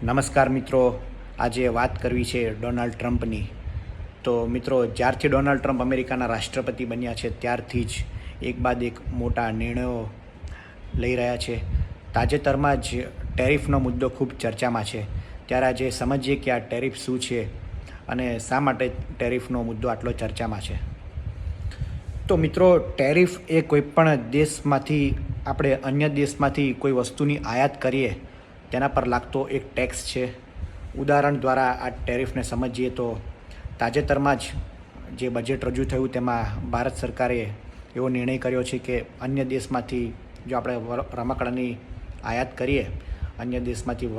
નમસ્કાર મિત્રો, આજે વાત કરવી છે ડોનાલ્ડ ટ્રમ્પની. તો મિત્રો, જ્યારથી ડોનાલ્ડ ટ્રમ્પ અમેરિકાના રાષ્ટ્રપતિ બન્યા છે ત્યારથી જ એક બાદ એક મોટા નિર્ણયો લઈ રહ્યા છે. તાજેતરમાં જ ટેરિફનો મુદ્દો ખૂબ ચર્ચામાં છે. ત્યારે આજે સમજીએ કે આ ટેરિફ શું છે અને શા માટે ટેરિફનો મુદ્દો આટલો ચર્ચામાં છે. તો મિત્રો, ટેરિફ એ કોઈપણ દેશમાંથી આપણે અન્ય દેશમાંથી કોઈ વસ્તુની આયાત કરીએ તેના પર લાગતો એક ટેક્સ છે. ઉદાહરણ દ્વારા આ ટેરિફને સમજીએ તો તાજેતરમાં જ જે બજેટ રજૂ થયું તેમાં ભારત સરકારે એવો નિર્ણય કર્યો છે કે અન્ય દેશમાંથી જો આપણે રમકડાની આયાત કરીએ, અન્ય દેશમાંથી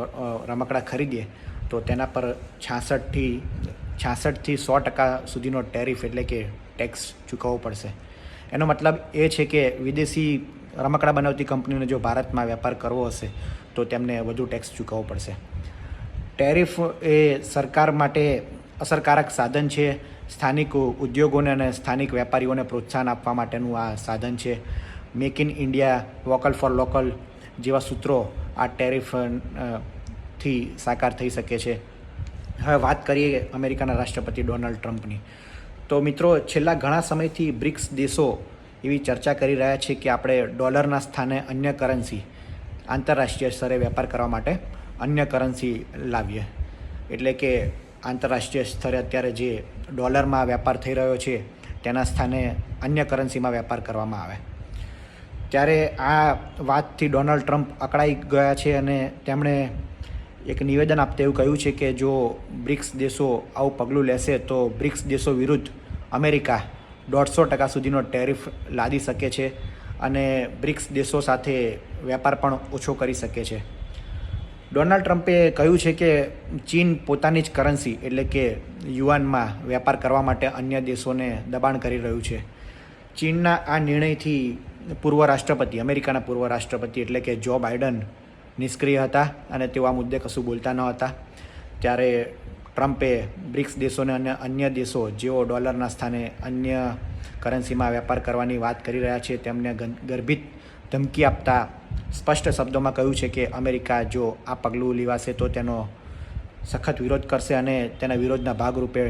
રમકડા ખરીદીએ તો તેના પર 66થી 100% સુધીનો ટેરિફ એટલે કે ટેક્સ ચૂકવવો પડશે. એનો મતલબ એ છે કે વિદેશી રમકડા બનાવતી કંપનીઓને જો ભારતમાં વેપાર કરવો હશે તો તેમને વધુ ટેક્સ ચૂકવવો પડશે. ટેરિફ એ સરકાર માટે અસરકારક સાધન છે. સ્થાનિક ઉદ્યોગોને અને સ્થાનિક વેપારીઓને પ્રોત્સાહન આપવા માટેનું આ સાધન છે. Make in India, vocal for local જેવા સૂત્રો આ ટેરિફથી સાકાર થઈ શકે છે. હવે વાત કરીએ અમેરિકાના રાષ્ટ્રપતિ ડોનાલ્ડ ટ્રમ્પની. તો મિત્રો, છેલ્લા ઘણા સમયથી બ્રિક્સ દેશો એવી ચર્ચા કરી રહ્યા છે કે આપણે ડોલરના સ્થાને અન્ય કરન્સી, આંતરરાષ્ટ્રીય સ્તરે વેપાર કરવા માટે અન્ય કરન્સી લાવીએ. એટલે કે આંતરરાષ્ટ્રીય સ્તરે અત્યારે જે ડોલરમાં વેપાર થઈ રહ્યો છે તેના સ્થાને અન્ય કરન્સીમાં વેપાર કરવામાં આવે. ત્યારે આ વાતથી ડોનાલ્ડ ટ્રમ્પ અકળાઈ ગયા છે અને તેમણે એક નિવેદન આપતા એવું કહ્યું છે કે જો બ્રિક્સ દેશો આવું પગલું લેશે તો બ્રિક્સ દેશો વિરુદ્ધ અમેરિકા 150% સુધીનો ટેરિફ લાદી શકે છે અને બ્રિક્સ દેશો સાથે વેપાર પણ ઓછો કરી શકે છે. ડોનાલ્ડ ટ્રમ્પે કહ્યું છે કે ચીન પોતાની જ કરન્સી એટલે કે યુઆનમાં વેપાર કરવા માટે અન્ય દેશોને દબાણ કરી રહ્યું છે. ચીનના આ નિર્ણયથી અમેરિકાના પૂર્વ રાષ્ટ્રપતિ એટલે કે જો બાઇડન નિષ્ક્રિય હતા અને તેઓ આ મુદ્દે કશું બોલતા ન હતા. ત્યારે ટ્રમ્પે બ્રિક્સ દેશોને અને અન્ય દેશો જેઓ ડોલરના સ્થાને અન્ય કરન્સીમાં વેપાર કરવાની વાત કરી રહ્યા છે તેમને ગર્ભિત ધમકી આપતા સ્પષ્ટ શબ્દોમાં કહ્યું છે કે અમેરિકા જો આ પગલું લેવાશે તો તેનો સખત વિરોધ કરશે અને તેના વિરોધના ભાગરૂપે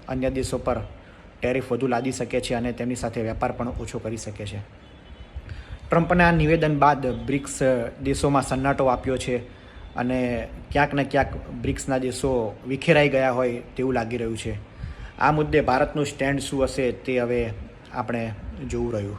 અન્ય દેશો પર ટેરિફ વધુ લાદી શકે છે અને તેમની સાથે વેપાર પણ ઓછો કરી શકે છે. ટ્રમ્પના આ નિવેદન બાદ બ્રિક્સ દેશોમાં સન્નાટો આપ્યો છે અને ક્યાંક ને ક્યાંક બ્રિક્સના દેશો વિખેરાઈ ગયા હોય તેવું લાગી રહ્યું છે. આ મુદ્દે ભારતનું સ્ટેન્ડ શું હશે તે હવે આપણે જોવું રહ્યું.